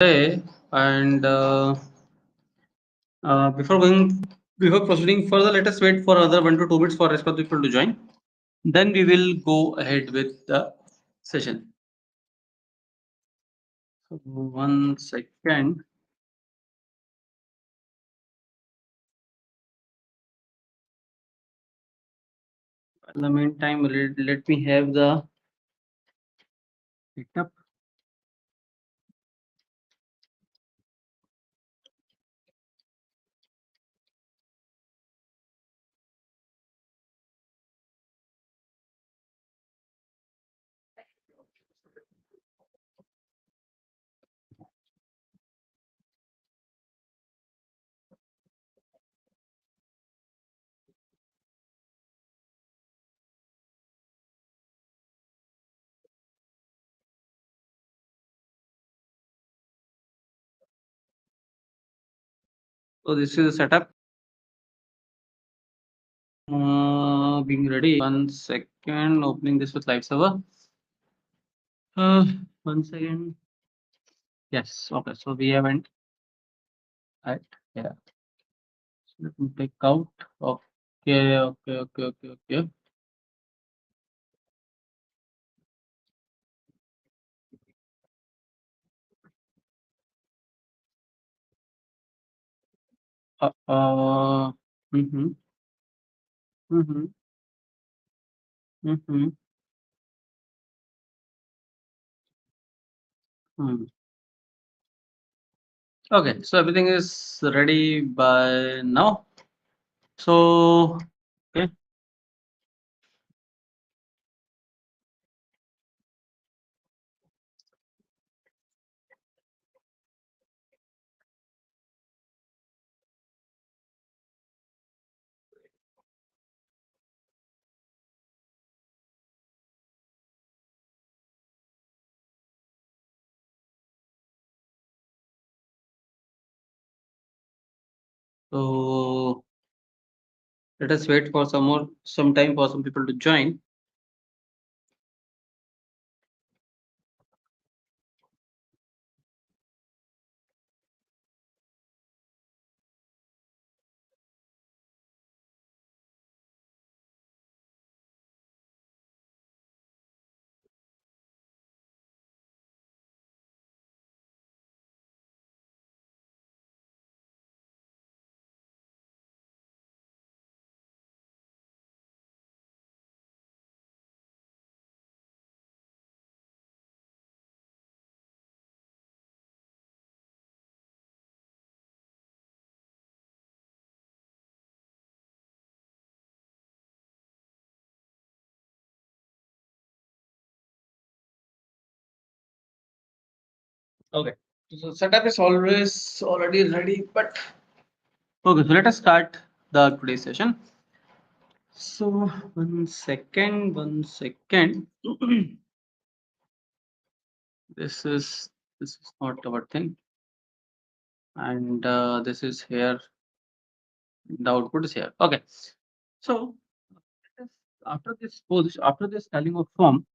Today, and before proceeding further, let us wait for another 1 to 2 minutes for rest of the people to join. Then we will go ahead with the session. So 1 second. In the meantime, let me have the setup. So this is the setup. Being ready. 1 second. Opening this with live server. 1 second. Yes. Okay. So we haven't. Right. Yeah. So let me take out. Okay. Okay. Mhm. Mhm. Mhm. Hmm. Okay, so everything is ready by now. So, okay. So let us wait for some time for some people to join. Okay. So setup is always already ready, but okay. So let us start the today's session. So 1 second. this is not our thing, and this is here. The output is here. Okay. So let us- after this styling of form,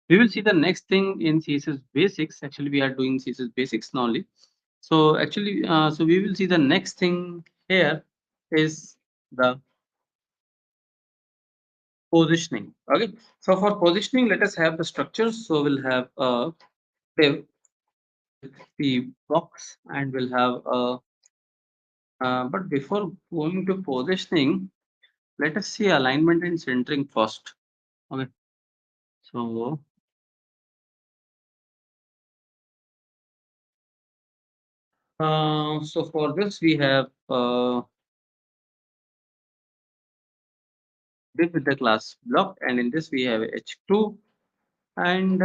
we will see the next thing in CSS Basics. Actually, we are doing CSS Basics now only. So actually, so we will see the next thing here is the positioning. Okay. So for positioning, let us have the structures. So we'll have a div with the box, and we'll have a. But before going to positioning, let us see alignment and centering first. Okay. So so for this we have this with the class block, and in this we have h2 and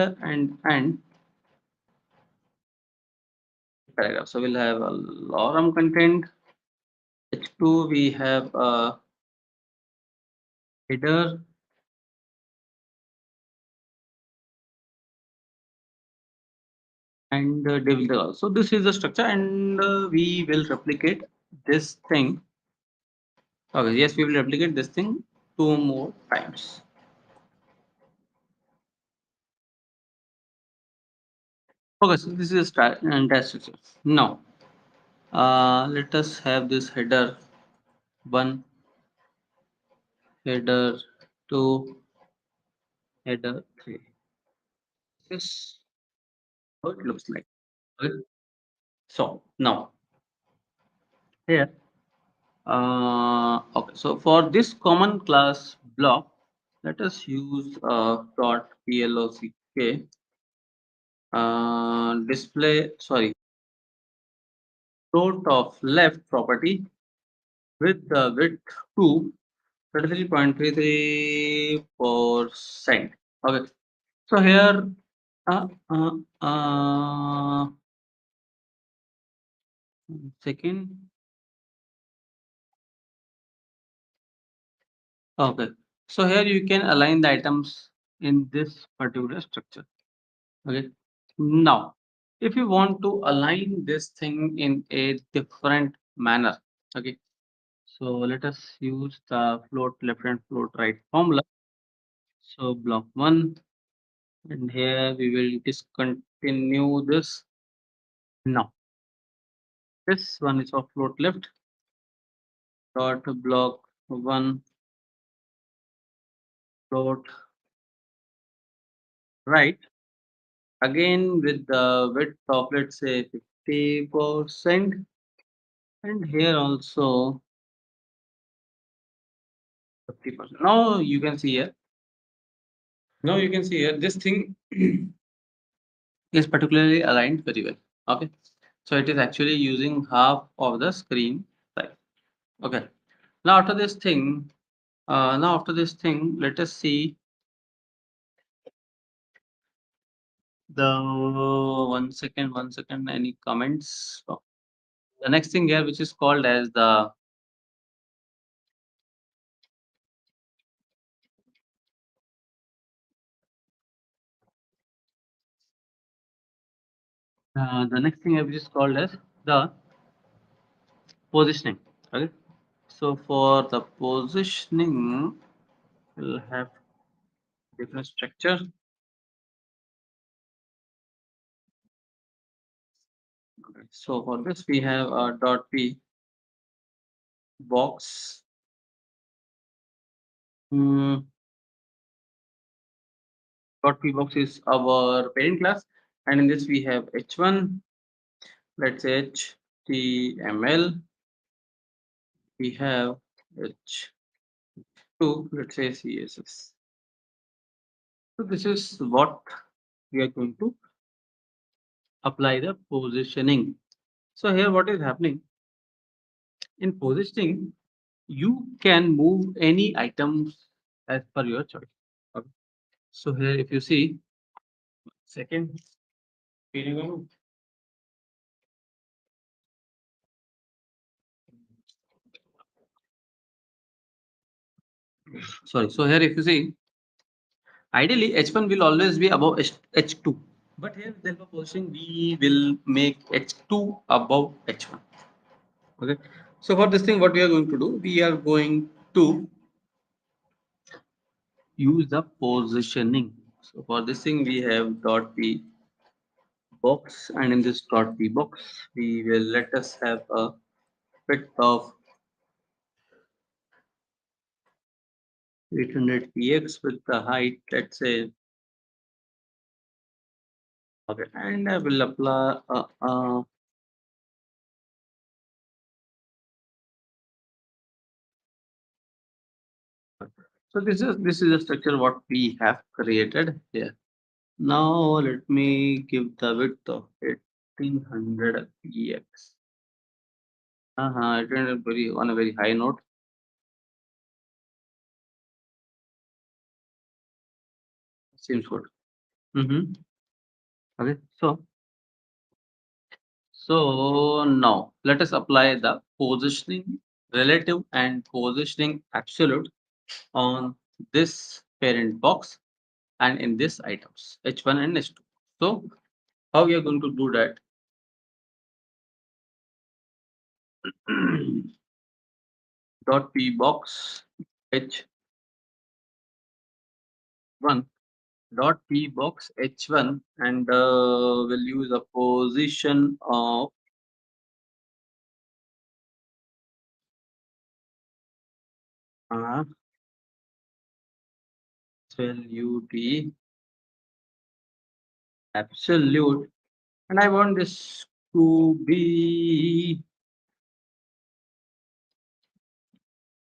paragraph. So we'll have a lorem content. H2 we have a header, and div. So this is the structure, and we will replicate this thing. Okay, yes, we will replicate this thing 2 more times. Okay, so this is entire structure. Now, let us have this header 1, header 2, header 3. This how it looks like. Okay. So now here, okay. So for this common class block, let us use dot block display. Sorry, float of left property with the width to 33.33%. Okay. So here, uh, uh, uh, second. Okay. So here you can align the items in this particular structure. Okay. Now, if you want to align this thing in a different manner, okay. So let us use the float left and float right formula. So block 1, and here we will discontinue this. Now, this one is of float left dot block 1 float right, again with the width of, let's say, 50%, and here also 50%. Now you can see here. Now you can see here this thing is particularly aligned very well. Okay, so it is actually using half of the screen size. Okay, now after this thing, let us see the one second. Any comments? Oh, the next thing here, which is called as the next thing here, which is called as the positioning. Okay, so for the positioning, we'll have different structure. Okay, so for this we have a dot p box. Hmm, dot p box is our parent class, and in this we have h1. Let's say html. We have h2. Let's say css. So this is what we are going to apply the positioning. So here what is happening in positioning, you can move any items as per your choice. Okay. So here if you see, second, sorry. So here if you see, ideally h1 will always be above h2, but here then for positioning we will make h2 above h1. Okay. So for this thing, what we are going to do, we are going to use the positioning. So for this thing, we have dot p box, and in this dot p box, we will let us have a width of 800 px with the height, let's say. Okay, and I will apply. So this is a structure what we have created here. Now let me give the width of 1800 px. 1800 very on a very high note. Seems good. Okay. So now let us apply the positioning relative and positioning absolute on this parent box and in this items h1 and h2. So how we are going to do that? Dot p box h1 dot p box h1 and we'll use a position of absolute absolute, and I want this to be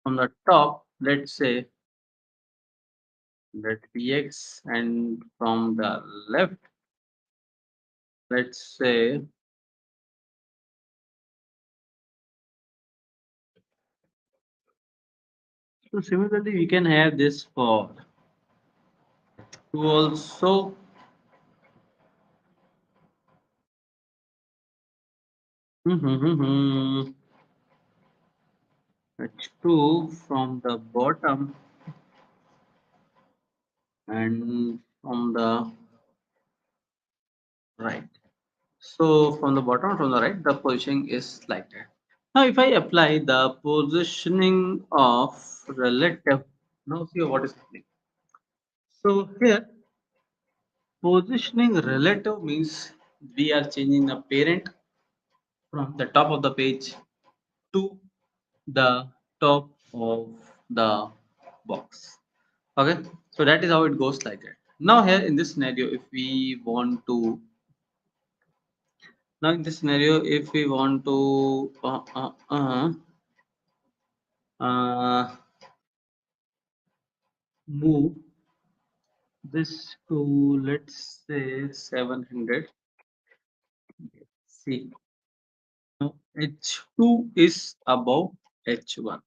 on the top, let's say that px, and from the left, let's say so. Similarly, we can have this for to also h2 from the bottom and from the right. So from the bottom, from the right, the positioning is like that. Now, if I apply the positioning of relative, now see what is happening. So here, positioning relative means we are changing the parent from the top of the page to the top of the box. Okay, so that is how it goes like that. Now here in this scenario, if we want to now in this scenario, if we want to move this to, let's say, 700. See, now h2 is above h1.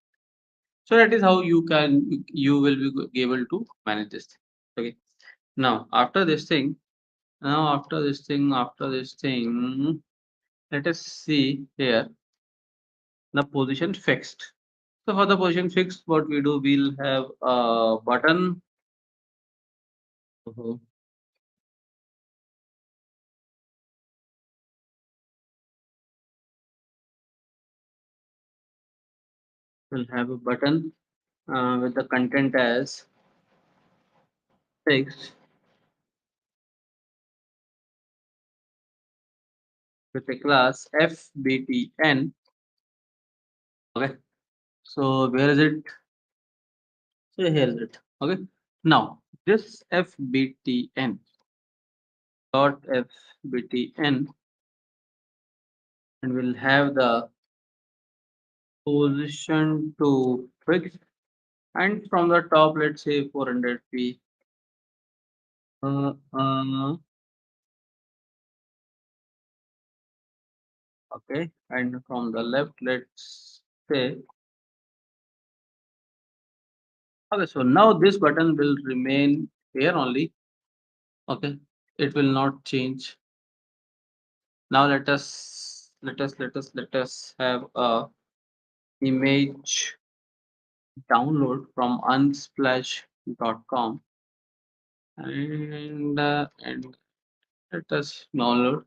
So that is how you will be able to manage this thing. Okay. Now after this thing, let us see here the position fixed. So for the position fixed, what we do, we'll have a button. Mhm. We'll have a button with the content as fixed with a class fbtn. Okay. So where is it? So here is it. Okay. Now this fbtn dot fbtn, and we'll have the position to fixed, and from the top, let's say 400p. Uh, uh, okay, and from the left, let's say okay. So now this button will remain here only. Okay, it will not change. Now let us have a image download from unsplash.com, and let us download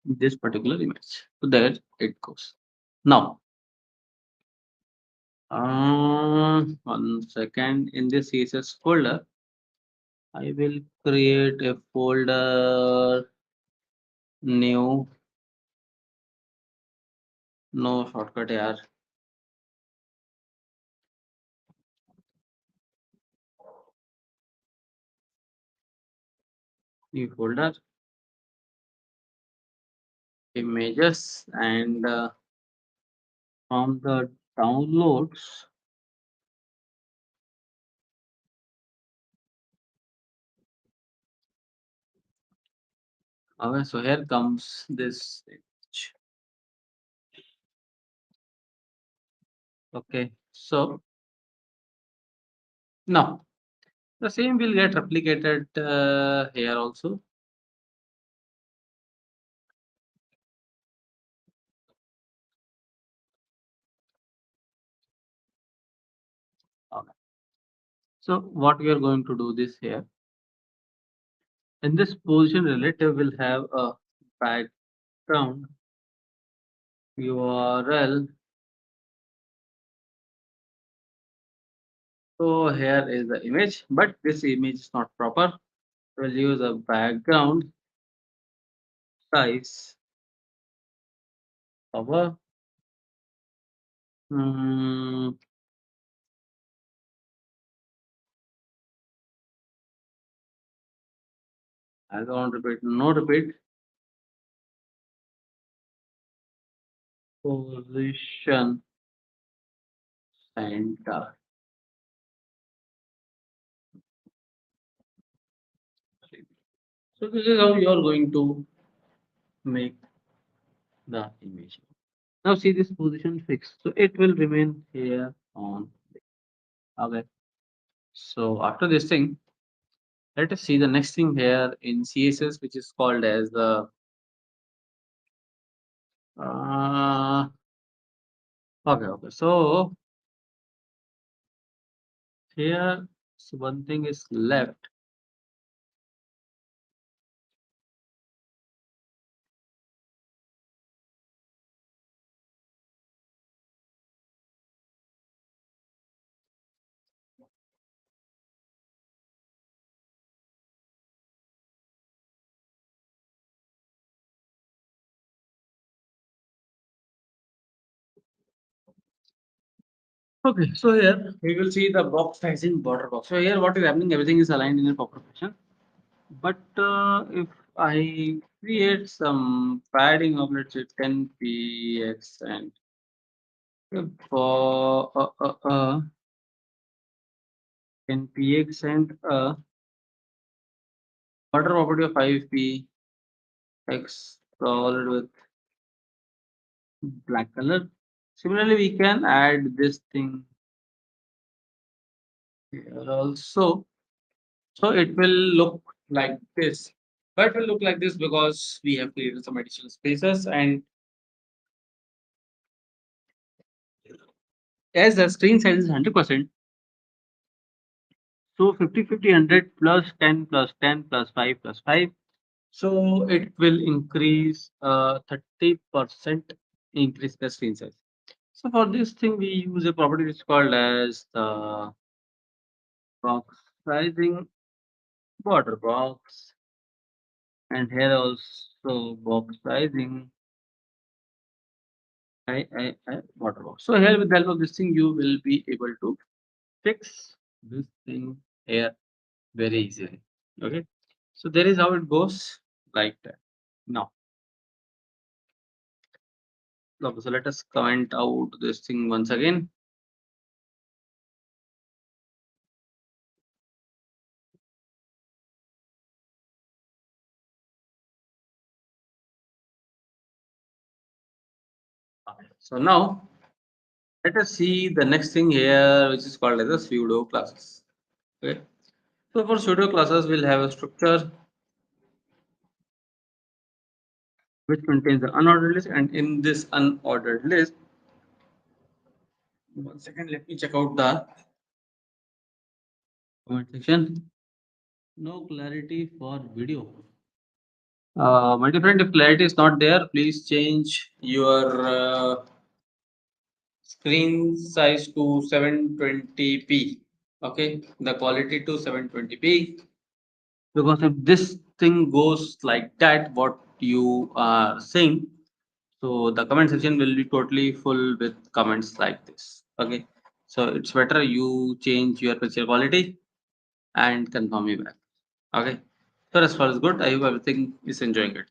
this particular image. So there it goes. Now, 1 second. In this CSS folder, I will create a folder new. No shortcut here. New folder, images, and from the downloads, okay, so here comes this image. Okay, so now the same will get replicated here also. Okay. So what we are going to do this here, in this position relative will have a background URL So here is the image, but this image is not proper. We'll use a background size of a mm, I don't repeat, no repeat, position center. So this is how you are going to make the image. Now see this position fixed. So it will remain here on. Okay. So after this thing, let us see the next thing here in CSS, which is called as the uh, okay. So here, so one thing is left. Okay, so here we will see the box sizing border box. So here what is happening, everything is aligned in a proper fashion. But if I create some padding of let's say 10 px and for 10 px and border property of 5 px solid with black color. Similarly, we can add this thing here also. So it will look like this. But it will look like this because we have created some additional spaces, and as the screen size is 100%, so 50, 50, 100 plus 10 plus 10 plus 5 plus 5. So it will increase 30% increase the screen size. So for this thing, we use a property which is called as the box sizing border box, and here also box sizing border box. So here with the help of this thing, you will be able to fix this thing here very easily. Okay, so there is how it goes like that. Now, so let us comment out this thing once again. Okay. So now let us see the next thing here, which is called as the pseudo classes. Okay. So for pseudo classes, we'll have a structure which contains the unordered list, and in this unordered list, one second, let me check out the comment section. No clarity for video. My dear friend, if clarity is not there, please change your screen size to 720p. Okay, the quality to 720p. Because if this thing goes like that, what you are saying, so the comment section will be totally full with comments like this. Okay, so it's better you change your picture quality and confirm me back. Okay, so as far as good, I hope everything is enjoying it.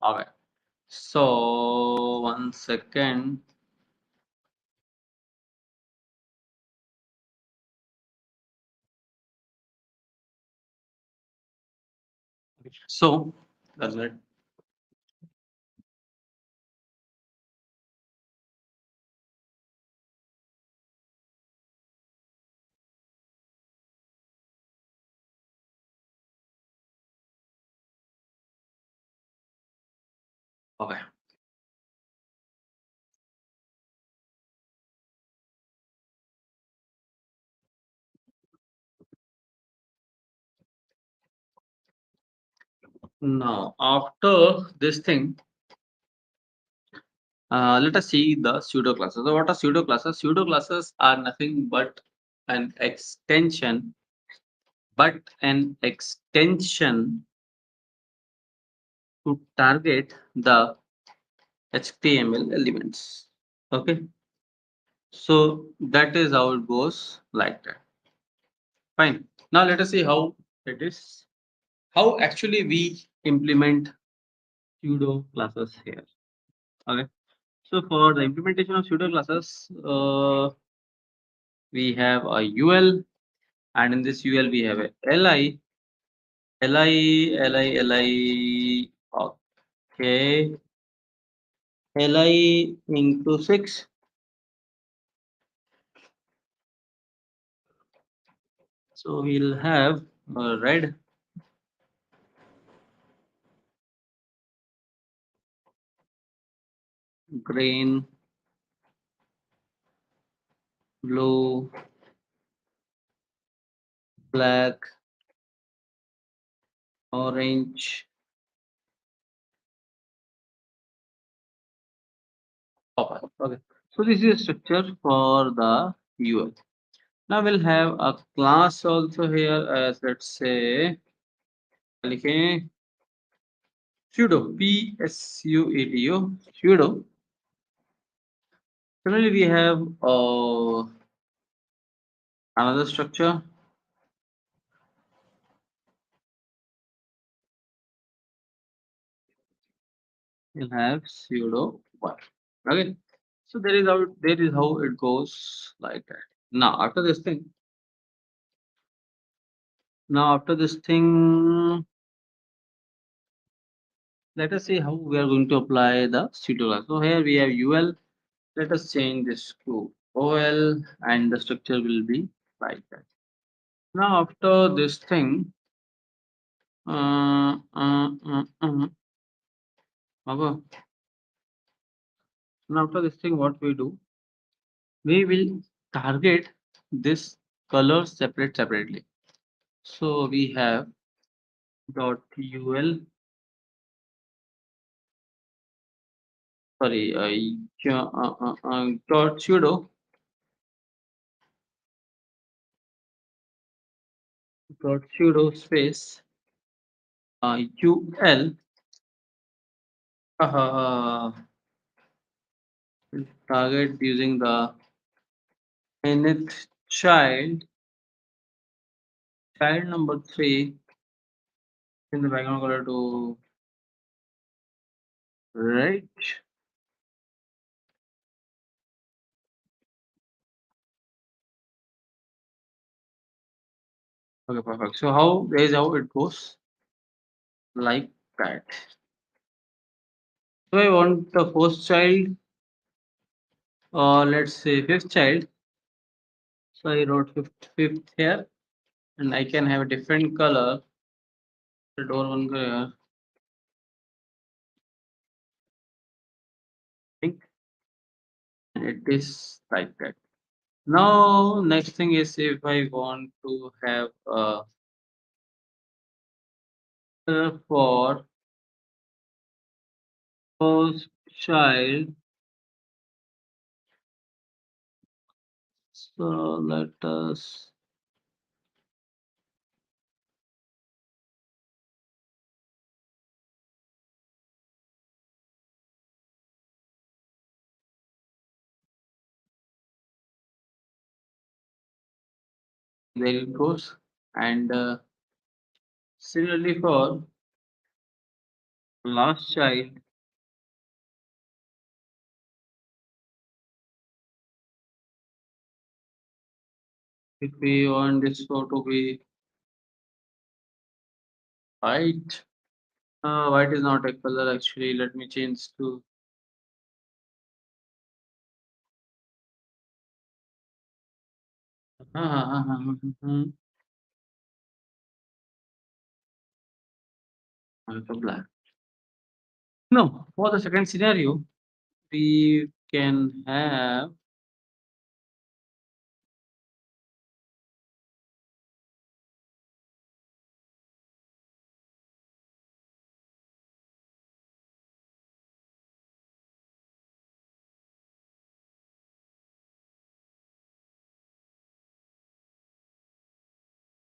Okay, so one second. So that's it. Okay. Now after this thing, let us see the pseudo classes. So what are pseudo classes? Pseudo classes are nothing but an extension, to target the HTML elements. Okay, so that is how it goes, like that. Fine. Now let us see how it is. How actually we implement pseudo classes here. Okay. So for the implementation of pseudo classes, we have a UL, and in this UL we have a LI, okay, LI into 6. So we'll have red, green, blue, black, orange, purple. Okay. So this is structure for the UL. Now we'll have a class also here as, let's say, लिखें pseudo, pseudo. Similarly, we have another structure. We'll have pseudo one. Okay. So there is how it goes, like that. Now after this thing, let us see how we are going to apply the pseudo class. So here we have UL. Let us change this to OL, and the structure will be like that. Now after this thing, uh, uh, uh, uh, now after this thing, what we do, we will target this color separately. So we have dot ul, sorry, dot pseudo space ul, uh, target using the nth child number 3 in the background color to right. Okay, perfect. So how there is how it goes, like that. So I want the first child, or let's say fifth child. So I wrote fifth here, and I can have a different color. The door one color, pink, and it is like that. Now next thing is, if I want to have a color for first child, so let us there it goes, and similarly for last child, if we want this photo to be white. White is not a color actually. Let me change to black. No, for the second scenario, we can have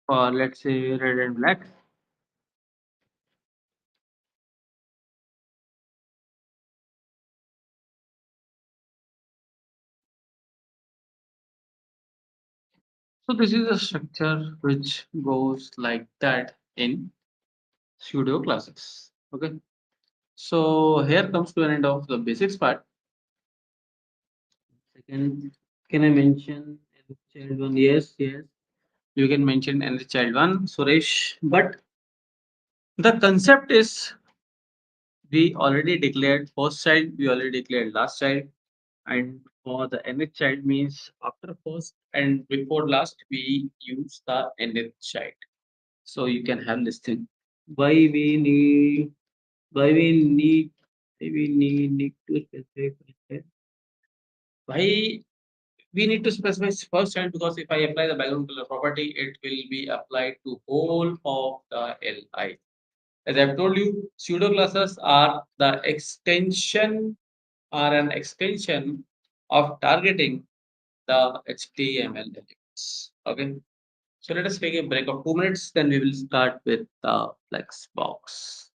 for let's say red and black. So this is a structure which goes like that in pseudo classes. Okay. So here comes to an end of the basics part. Second, can I mention any child one? Yes, yes. You can mention any child one, Suresh. But the concept is we already declared first child, we already declared last child, and for the nth child means after first and before last we use the nth child. So you can have this thing. Why we need why we need to specify why we need to specify first child because if I apply the background color property, it will be applied to whole of the li. As I've told you, pseudo classes are an extension of targeting the HTML elements. Okay. So let us take a break of 2 minutes, then we will start with the Flexbox.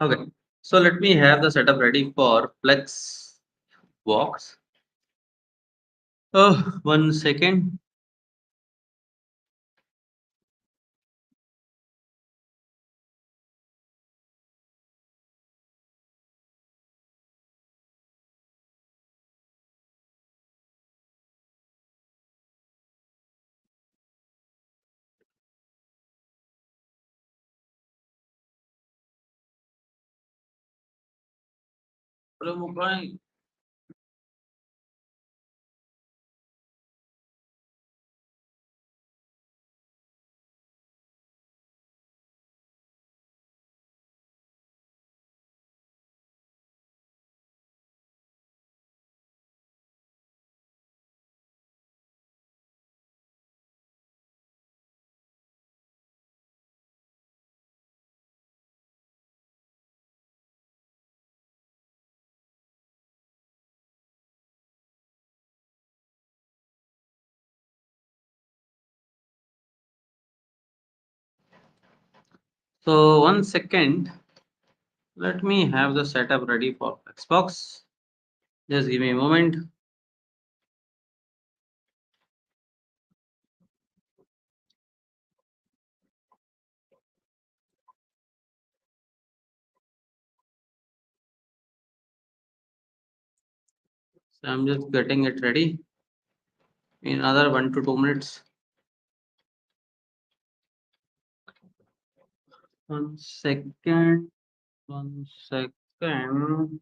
Okay. So let me have the setup ready for Flexbox. Oh, 1 second. Hello, Mumbai. So 1 second. Let me have the setup ready for Xbox. Just give me a moment. So I'm just getting it ready in another 1 to 2 minutes. 1 second. 1 second.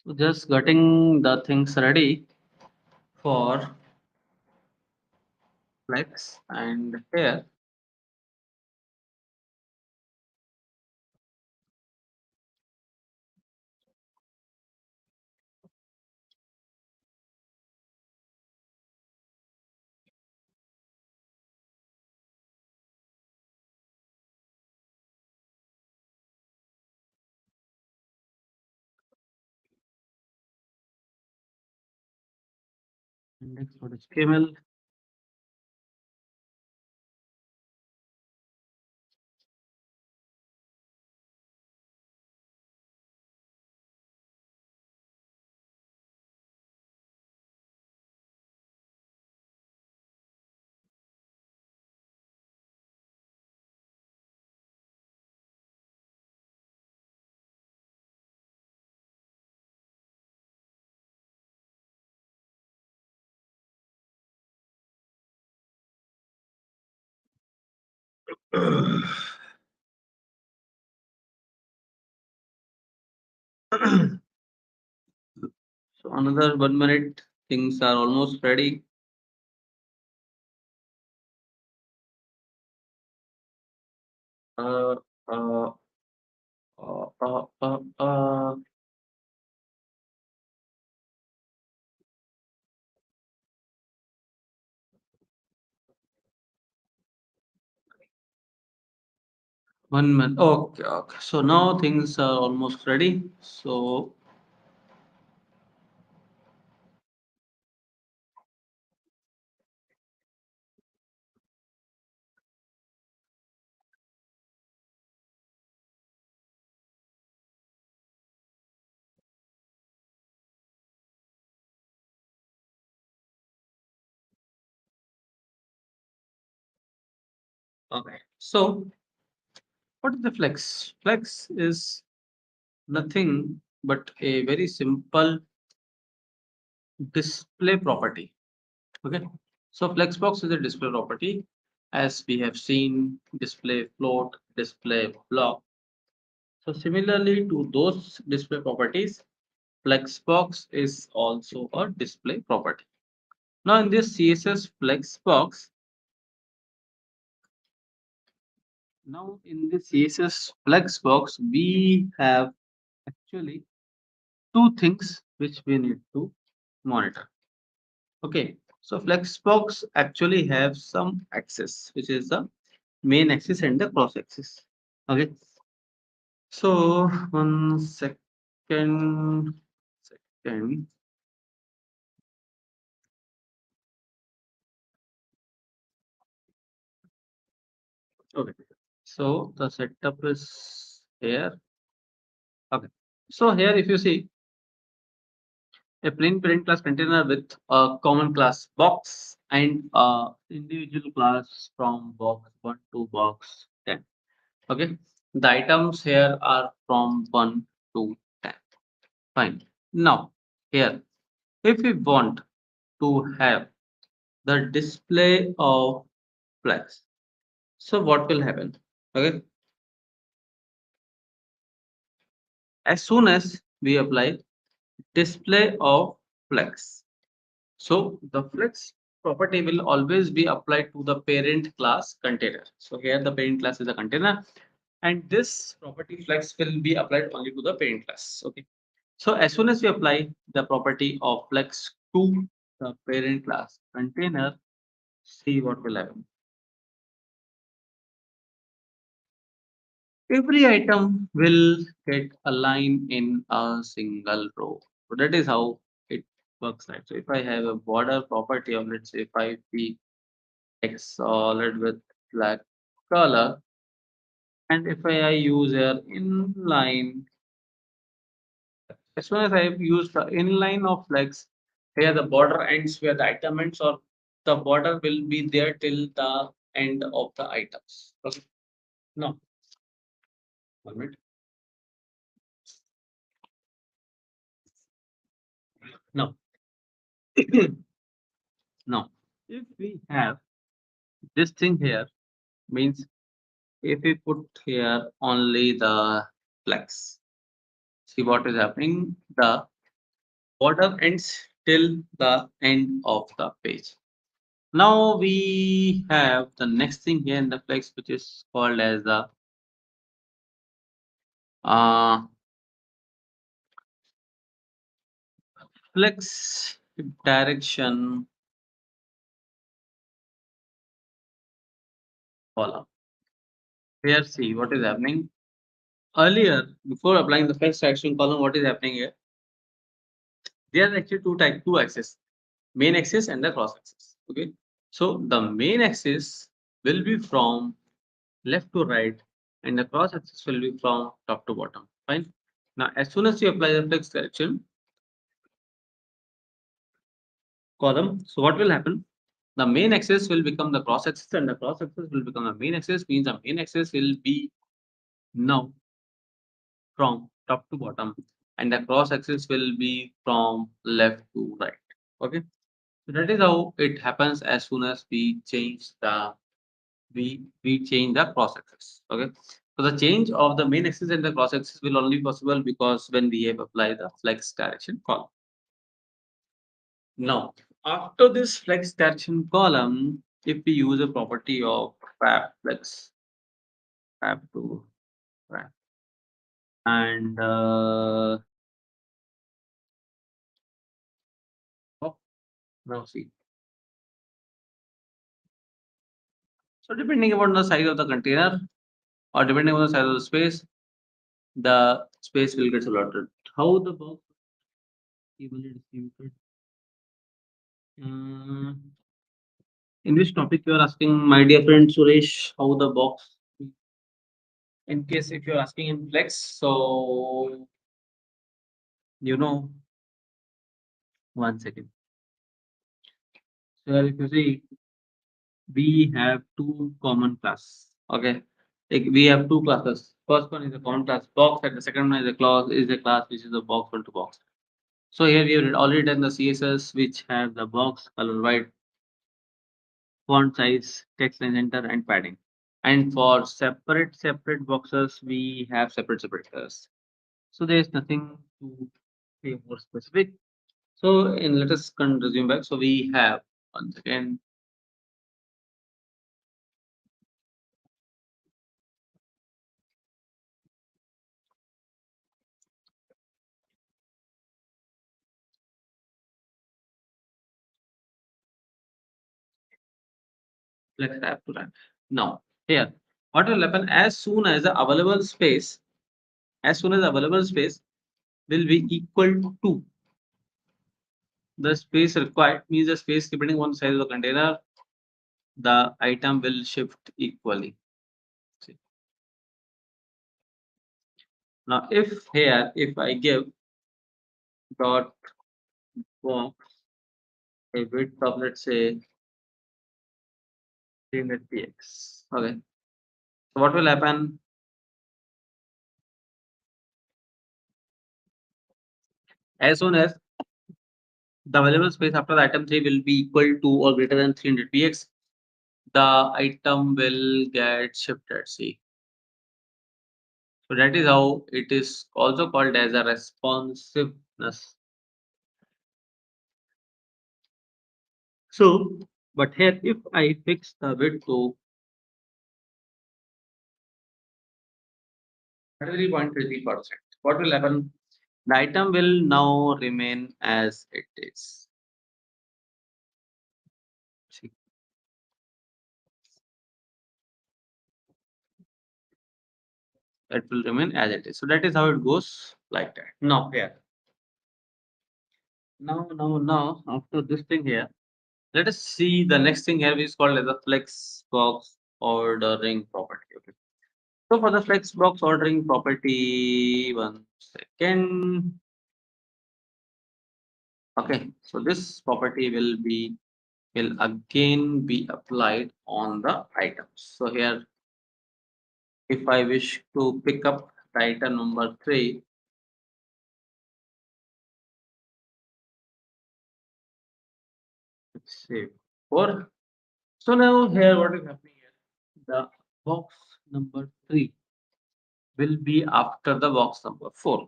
So just getting the things ready for flex, and here index.html. So another 1 minute, things are almost ready. Uh, uh, uh, uh, uh, uh, 1 minute. Okay, okay. So now things are almost ready. So okay. So what is the flex? Flex is nothing but a very simple display property. Okay. So Flexbox is a display property, as we have seen display float, display block. So similarly to those display properties, Flexbox is also a display property. Now in this CSS Flexbox, we have actually two things which we need to monitor. Okay, so Flexbox actually have some axis, which is the main axis and the cross axis. Okay, so 1 second. Okay, so the setup is here. Okay, so here if you see a plain parent class container with a common class box and individual class from box 1 to box 10. Okay, the items here are from 1 to 10. Fine. Now here, if we want to have the display of flex, so what will happen? Okay, as soon as we apply display of flex, so the flex property will always be applied to the parent class container. So here the parent class is a container, and this property flex will be applied only to the parent class. Okay. So as soon as we apply the property of flex to the parent class container, see what will happen. Every item will get aligned in a single row. So that is how it works, right? So if I have a border property of, let's say, 5px solid with black color, and if I use a inline, as soon as I use the inline of flex, here the border ends where the item ends, or the border will be there till the end of the items. Okay. No, 1 minute. No, no. If we have this thing here, means if we put here only the flex, see what is happening. The border ends till the end of the page. Now we have the next thing here in the flex, which is called as the uh, flex direction column. Here, see what is happening. Earlier, before applying the flex direction column, what is happening here? There are actually two axes, main axis and the cross axis. Okay, so the main axis will be from left to right, and the cross axis will be from top to bottom. Fine. Now, as soon as you apply the flex direction column, so what will happen? The main axis will become the cross axis, and the cross axis will become the main axis. Means the main axis will be now from top to bottom, and the cross axis will be from left to right. Okay, so that is how it happens as soon as we change the we change the cross axis. Okay, so the change of the main axis and the cross axis will only be possible because when we have applied the flex direction column. Now, after this flex direction column, if we use a property of flex fab to fab, and oh, now see. So depending upon the size of the container or depending on the size of the space will get allotted. How the box evenly distributed? Mm, in which topic you are asking, my dear friend Suresh, how the box? In case if you're asking in flex, so you know, 1 second. So here if you see, we have two common class. Okay, we have two classes. First one is a common class box, and the second one is a class which is a box one to box. So here we have already done the CSS which have the box, color white, font size, text and enter, and padding. And for separate boxes, we have separate colors. So there is nothing to say more specific. So in let us resume back. So we have once again let's have to run. Now here, what will happen as soon as the available space, will be equal to the space required, means the space depending on the size of the container, the item will shift equally. See. Now if I give dot box a width of let's say 300 px. Okay. So what will happen? As soon as the available space after the item 3 will be equal to or greater than 300 px, the item will get shifted. See. So that is how it is also called as a responsiveness. So, but here if I fix the width to 33.33%, what will happen? The item will now remain as it is. See, it will remain as it is. So that is how it goes like that. Now here. Now, after this thing here, let us see the next thing here, which is called as a flex box ordering property. Okay. So for the flex box ordering property, 1 second. Okay, so this property will again be applied on the items. So here, if I wish to pick up the item number 3, let's say 4. So now here, what is happening here? The box number 3 will be after the box number 4.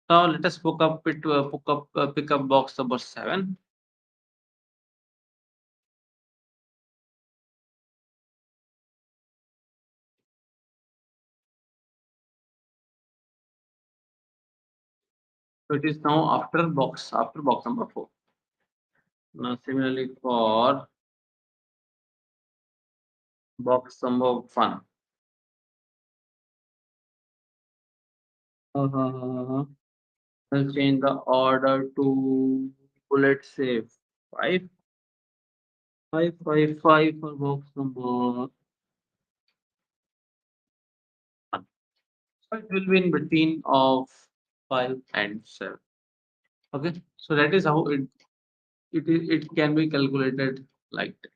So let us pick up box number 7. So it is now after box number 4. Now similarly for box number 1. I'll change the order to, let's say, 5. 5 for box number 1. So it will be in between of 5 and 7. Okay, so that is how it can be calculated like that.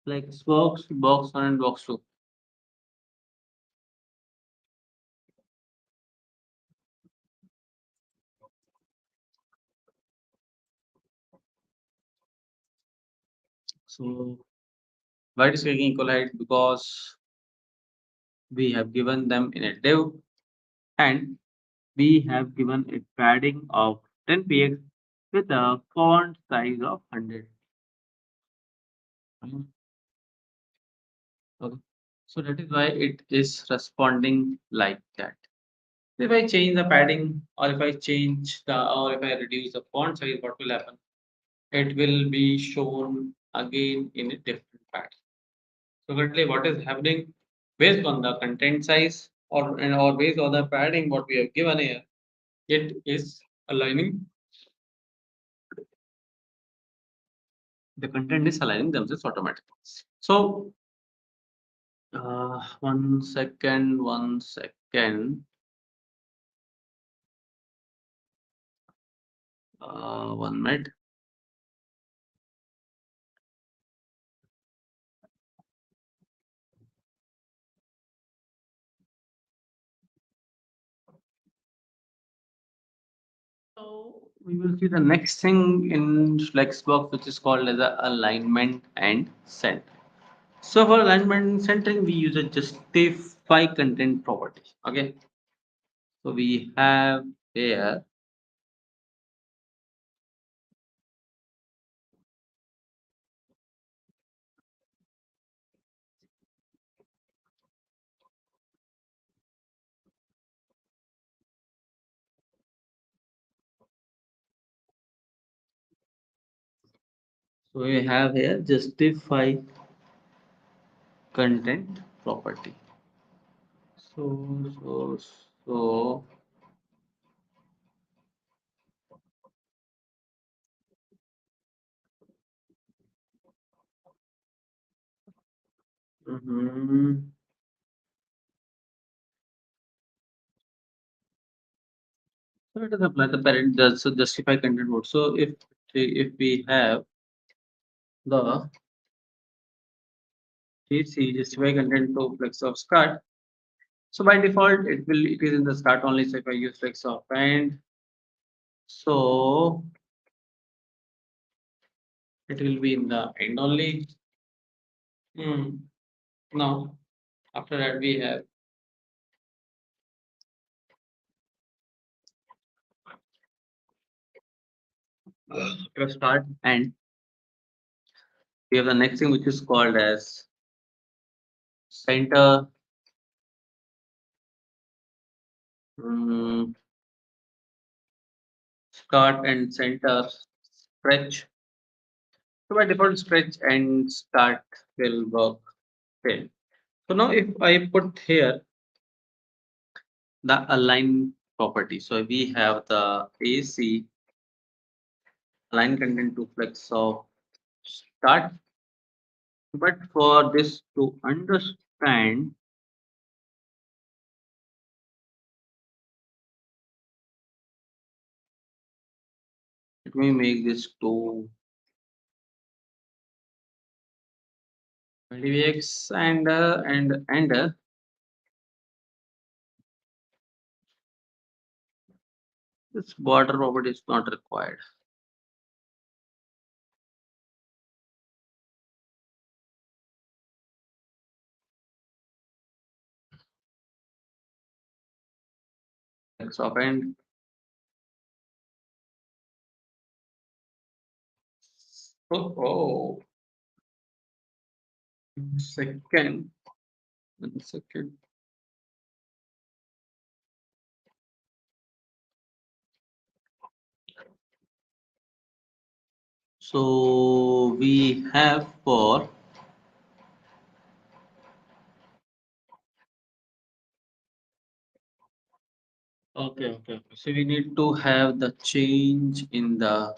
Like box 1 and box 2. So why it is taking equal height? Because we have given them in a div and we have given a padding of 10 px with a font size of 100. Mhm. Okay. So that is why it is responding like that. If I change the padding or if I change the or if I reduce the font size, what will happen? It will be shown again in a different pattern. So currently what is happening based on the content size or based on the padding what we have given here, it is aligning the content is aligning themselves automatically. So 1 second, 1 minute. So we will see the next thing in Flexbox, which is called as a alignment and center. So for alignment and centering, we use a justify content property. Okay. So we have here justify content property. So so so mhm. So let us apply the parent does so justify content mode. So if we have the GC justify content to flex of start, so by default it is in the start only. So if I use flex of end, so it will be in the end only. Now after that we have start and we have the next thing which is called as center. mm, Start and center stretch. So by default, stretch and start will work well. So now if I put here the align property, so we have the AC align content to flex of start. But for this to understand, let me make this to 20x and this border property is not required. of end. Oh, 1 second. 1 second. So we have for okay. So we need to have the change in the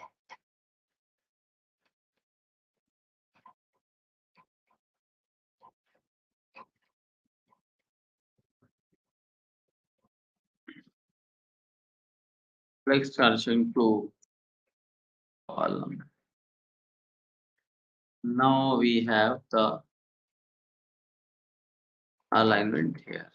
flex charge into column. Now we have the alignment here.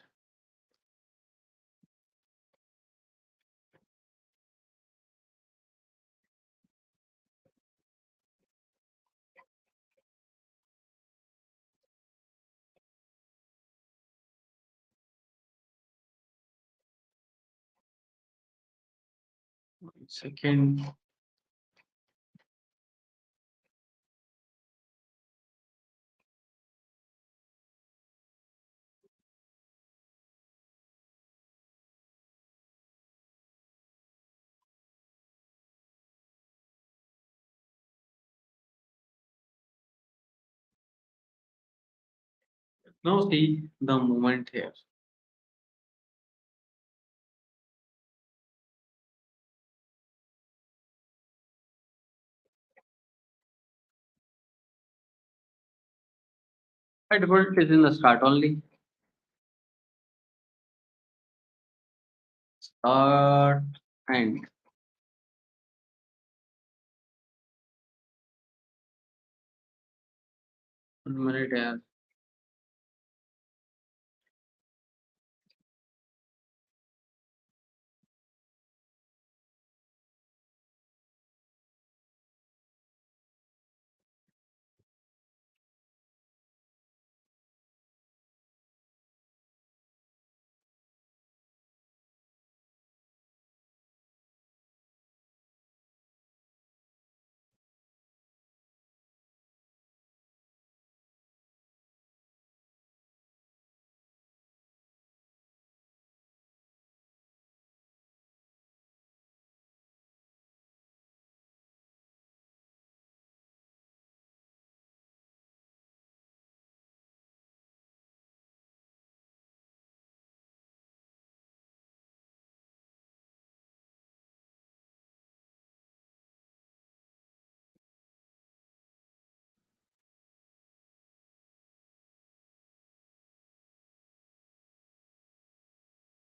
Second. Now see the movement here. By default it is in the start only. Start and 1 minute here.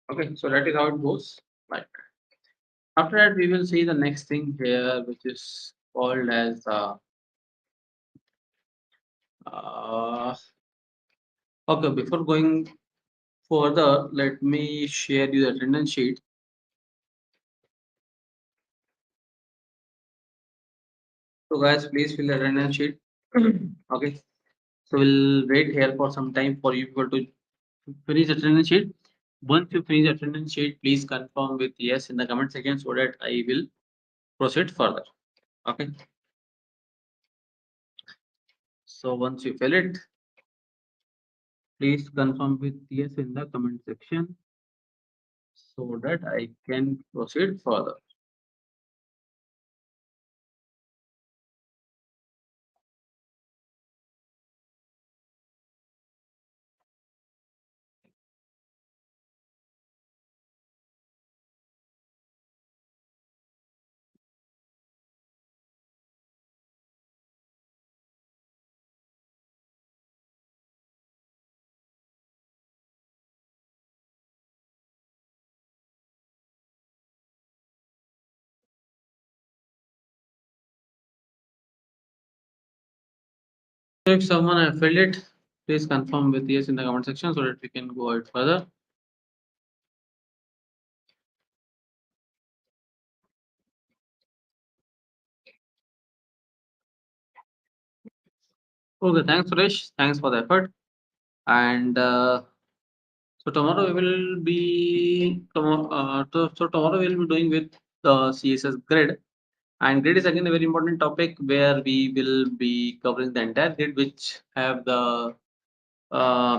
Okay, so that is how it goes. But after that, we will see the next thing here, which is called as uh, okay. Before going further, let me share you the attendance sheet. So guys, please fill the attendance sheet. Okay. So we'll wait here for some time for you people to finish attendance sheet. Once you finish attendance sheet, please confirm with yes in the comment section so that I will proceed further. Okay. So once you fill it, please confirm with yes in the comment section so that I can proceed further. So if someone has filled it, please confirm with yes in the comment section so that we can go ahead further. Okay, thanks Suresh. Thanks for the effort. And So tomorrow we will be tomorrow we will be doing with the CSS Grid, and grid is again a very important topic where we will be covering the entire grid, which have the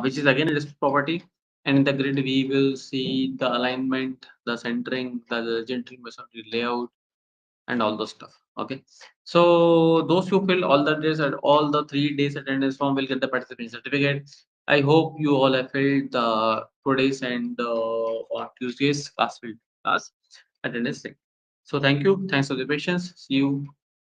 which is again a list property. And in the grid we will see the alignment, the centering, the gentry masonry layout, and all those stuff. Okay, so those who fill all the days at all the 3 days attendance form will get the participation certificate. I hope you all have filled the today's and on Tuesday's class attendance thing. So thank you, thanks for the patience, see you